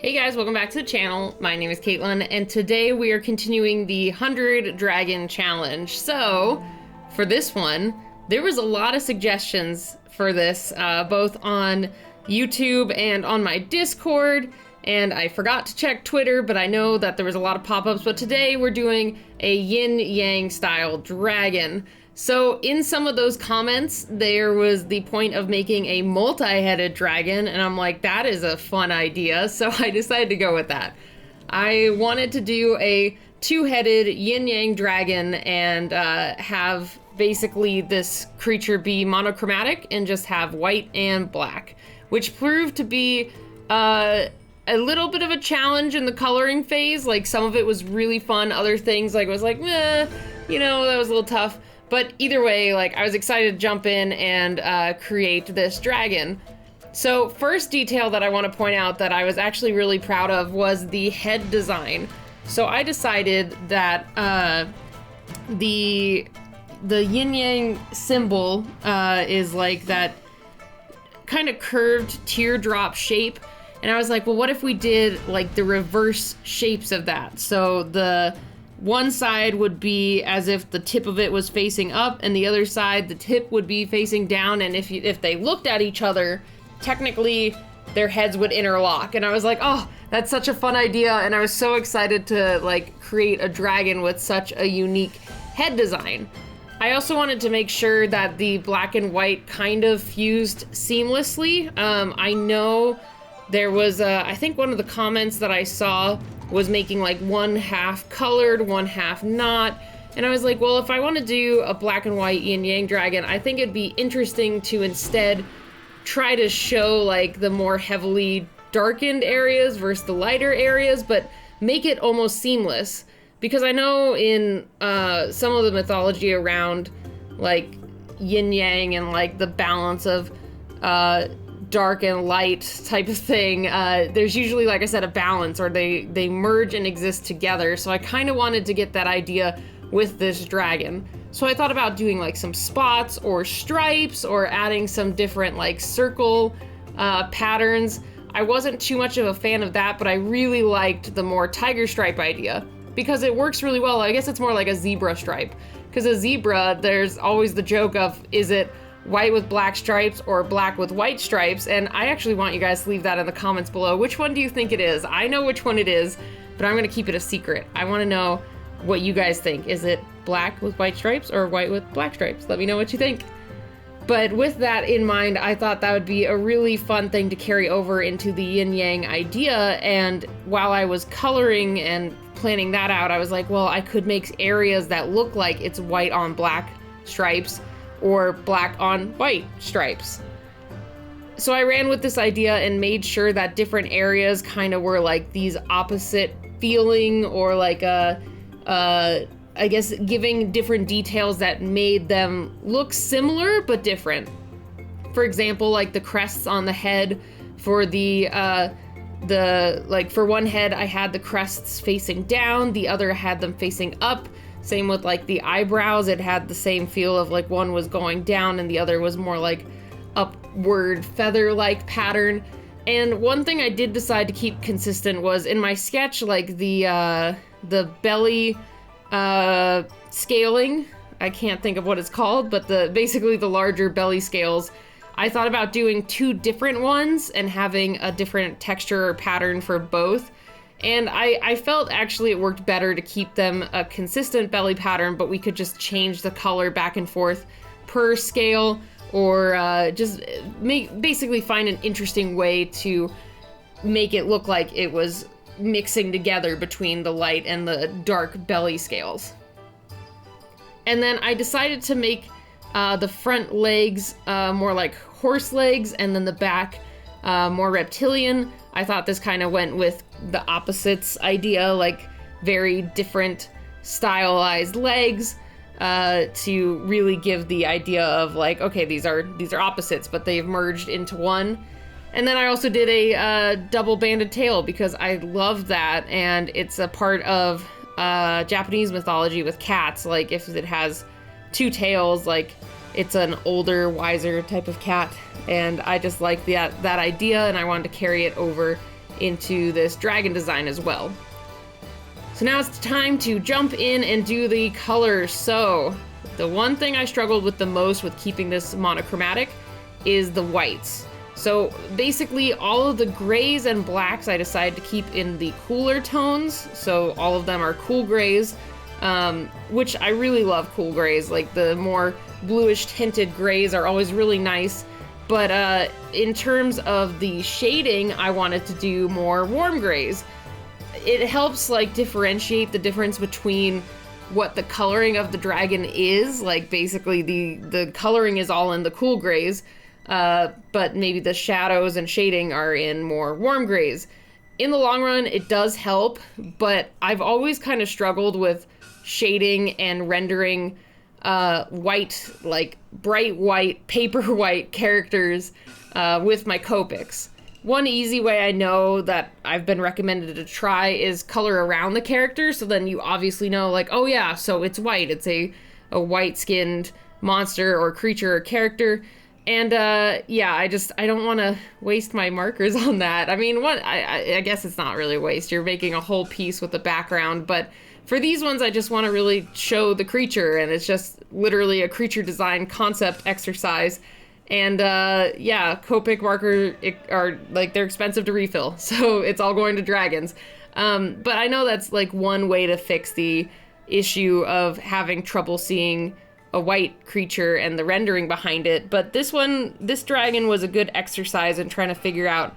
Hey guys, welcome back to the channel. My name is Katelyn, and today we are continuing the 100 Dragon Challenge. So, for this one, there was a lot of suggestions for this, both on YouTube and on my Discord, and I forgot to check Twitter, but I know that there was a lot of pop-ups, but today we're doing a Yin Yang style dragon. So in some of those comments, there was the point of making a multi-headed dragon, and I'm like, that is a fun idea, so I decided to go with that. I wanted to do a two-headed Yin Yang dragon and have basically this creature be monochromatic and just have white and black, which proved to be a little bit of a challenge in the coloring phase. Like, some of it was really fun, other things like was like, meh, you know, that was a little tough. But either way, like, I was excited to jump in and create this dragon. So first detail that I want to point out that I was actually really proud of was the head design. So I decided that the yin yang symbol is like that kind of curved teardrop shape. And I was like, well, what if we did like the reverse shapes of that? So the one side would be as if the tip of it was facing up, and the other side, the tip would be facing down. And if they looked at each other, technically their heads would interlock. And I was like, oh, that's such a fun idea. And I was so excited to like create a dragon with such a unique head design. I also wanted to make sure that the black and white kind of fused seamlessly. I know there was, I think one of the comments that I saw was making like one half colored, one half not. And I was like, well, if I want to do a black and white yin yang dragon, I think it'd be interesting to instead try to show like the more heavily darkened areas versus the lighter areas, but make it almost seamless. Because I know in some of the mythology around like yin yang and like the balance of dark and light type of thing, there's usually, like I said, a balance, or they merge and exist together. So I kind of wanted to get that idea with this dragon. So I thought about doing like some spots or stripes, or adding some different like circle patterns. I wasn't too much of a fan of that, but I really liked the more tiger stripe idea because it works really well. I guess it's more like a zebra stripe, because a zebra, there's always the joke of, is it white with black stripes or black with white stripes? And I actually want you guys to leave that in the comments below. Which one do you think it is? I know which one it is, but I'm gonna keep it a secret. I wanna know what you guys think. Is it black with white stripes or white with black stripes? Let me know what you think. But with that in mind, I thought that would be a really fun thing to carry over into the yin yang idea. And while I was coloring and planning that out, I was like, well, I could make areas that look like it's white on black stripes or black on white stripes. So I ran with this idea and made sure that different areas kind of were like these opposite feeling, or like I guess giving different details that made them look similar but different. For example, like the crests on the head for like for one head I had the crests facing down, the other had them facing up. Same with like the eyebrows, it had the same feel of like one was going down and the other was more like upward feather-like pattern. And one thing I did decide to keep consistent was in my sketch, like the belly scaling. I can't think of what it's called, but basically the larger belly scales. I thought about doing two different ones and having a different texture or pattern for both. And I felt actually it worked better to keep them a consistent belly pattern, but we could just change the color back and forth per scale, or just basically find an interesting way to make it look like it was mixing together between the light and the dark belly scales. And then I decided to make the front legs more like horse legs, and then the back more reptilian. I thought this kind of went with the opposites idea, like very different stylized legs, to really give the idea of like, okay, these are opposites, but they've merged into one. And then I also did a double banded tail because I love that, and it's a part of Japanese mythology with cats. Like if it has two tails, like it's an older, wiser type of cat, and I just like that idea, and I wanted to carry it over into this dragon design as well. So now it's time to jump in and do the colors. So the one thing I struggled with the most with keeping this monochromatic is the whites. So basically all of the grays and blacks I decided to keep in the cooler tones. So all of them are cool grays, which I really love cool grays. Like the more bluish tinted grays are always really nice. But in terms of the shading, I wanted to do more warm grays. It helps like differentiate the difference between what the coloring of the dragon is. Like basically the coloring is all in the cool grays, but maybe the shadows and shading are in more warm grays. In the long run, it does help, but I've always kind of struggled with shading and rendering white, like bright white, paper white characters with my Copics. One easy way I know that I've been recommended to try is color around the character, so then you obviously know, like, oh yeah, so it's white. It's a white-skinned monster or creature or character. And yeah, I don't want to waste my markers on that. I mean, I guess it's not really a waste. You're making a whole piece with the background, but for these ones, I just want to really show the creature, and it's just literally a creature design concept exercise. And yeah, Copic marker are like, they're expensive to refill, so it's all going to dragons. But I know that's like one way to fix the issue of having trouble seeing a white creature and the rendering behind it. But this dragon was a good exercise in trying to figure out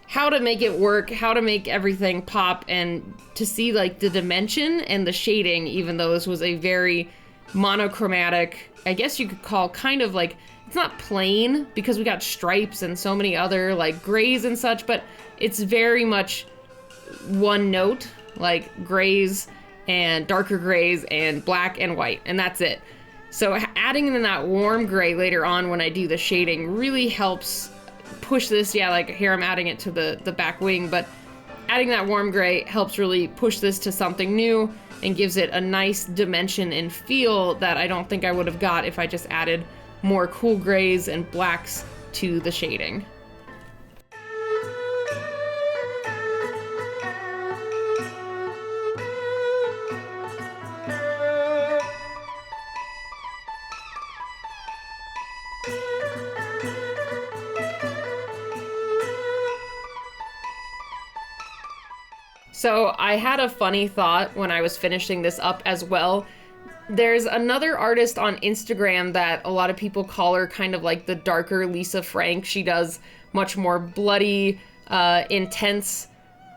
how to make it work, how to make everything pop, and to see like the dimension and the shading, even though this was a very monochromatic, I guess you could call kind of like, it's not plain because we got stripes and so many other like grays and such, but it's very much one note, like grays and darker grays and black and white, and that's it. So adding in that warm gray later on when I do the shading really helps push this. Yeah, like here I'm adding it to the back wing, but adding that warm gray helps really push this to something new and gives it a nice dimension and feel that I don't think I would have got if I just added more cool grays and blacks to the shading. So I had a funny thought when I was finishing this up as well. There's another artist on Instagram that a lot of people call her kind of like the darker Lisa Frank. She does much more bloody, intense,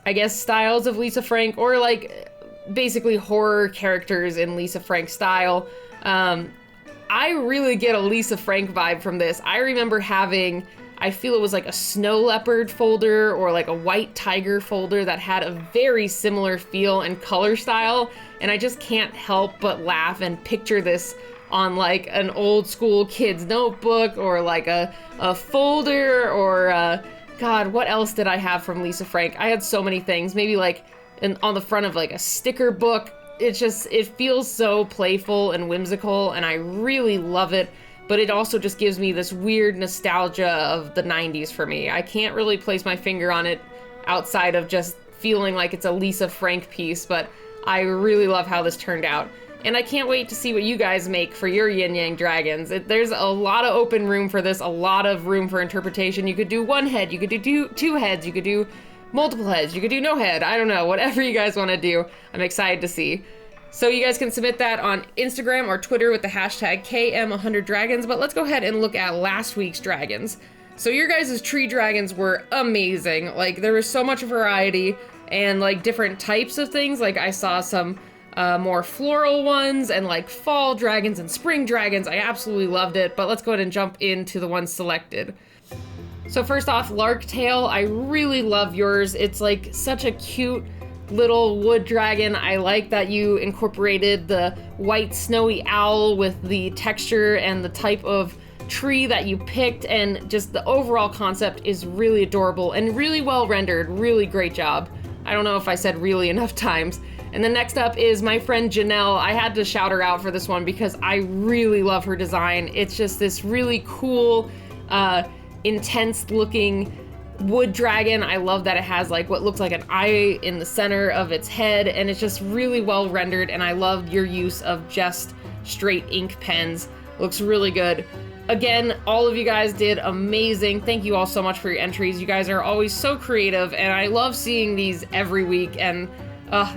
I guess, styles of Lisa Frank, or like basically horror characters in Lisa Frank style. I really get a Lisa Frank vibe from this. I remember having, I feel it was like a snow leopard folder or like a white tiger folder that had a very similar feel and color style, and I just can't help but laugh and picture this on like an old school kid's notebook or like a folder or God, what else did I have from Lisa Frank? I had so many things, maybe like on the front of like a sticker book. It feels so playful and whimsical, and I really love it. But it also just gives me this weird nostalgia of the 90s for me. I can't really place my finger on it outside of just feeling like it's a Lisa Frank piece, but I really love how this turned out. And I can't wait to see what you guys make for your Yin Yang Dragons. There's a lot of open room for this, a lot of room for interpretation. You could do one head, you could do two heads, you could do multiple heads, you could do no head. I don't know, whatever you guys want to do, I'm excited to see. So you guys can submit that on Instagram or Twitter with the hashtag KM100Dragons, but let's go ahead and look at last week's dragons. So your guys' tree dragons were amazing. Like, there was so much variety and like different types of things. Like I saw some more floral ones and like fall dragons and spring dragons. I absolutely loved it, but let's go ahead and jump into the ones selected. So first off, Larktail, I really love yours. It's like such a cute little wood dragon. I like that you incorporated the white snowy owl with the texture and the type of tree that you picked, and just the overall concept is really adorable and really well rendered. Really great job. I don't know if I said really enough times. And then next up is my friend Janelle. I had to shout her out for this one because I really love her design. It's just this really cool, intense looking wood dragon. I love that it has like what looks like an eye in the center of its head, and it's just really well rendered, and I love your use of just straight ink pens. Looks really good. Again, all of you guys did amazing. Thank you all so much for your entries. You guys are always so creative, and I love seeing these every week, and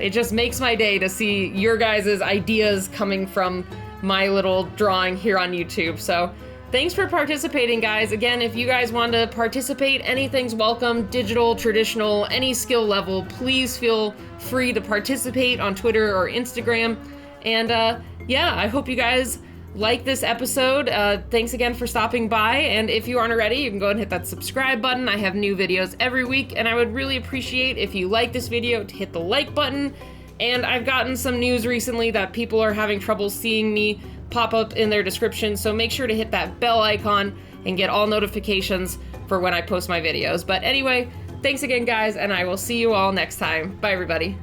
it just makes my day to see your guys' ideas coming from my little drawing here on YouTube. So thanks for participating, guys. Again, if you guys want to participate, anything's welcome, digital, traditional, any skill level, please feel free to participate on Twitter or Instagram. And yeah, I hope you guys like this episode. Thanks again for stopping by, and if you aren't already, you can go and hit that subscribe button. I have new videos every week, and I would really appreciate if you like this video to hit the like button. And I've gotten some news recently that people are having trouble seeing me pop up in their description, so make sure to hit that bell icon and get all notifications for when I post my videos. But anyway, thanks again, guys, and I will see you all next time. Bye, everybody.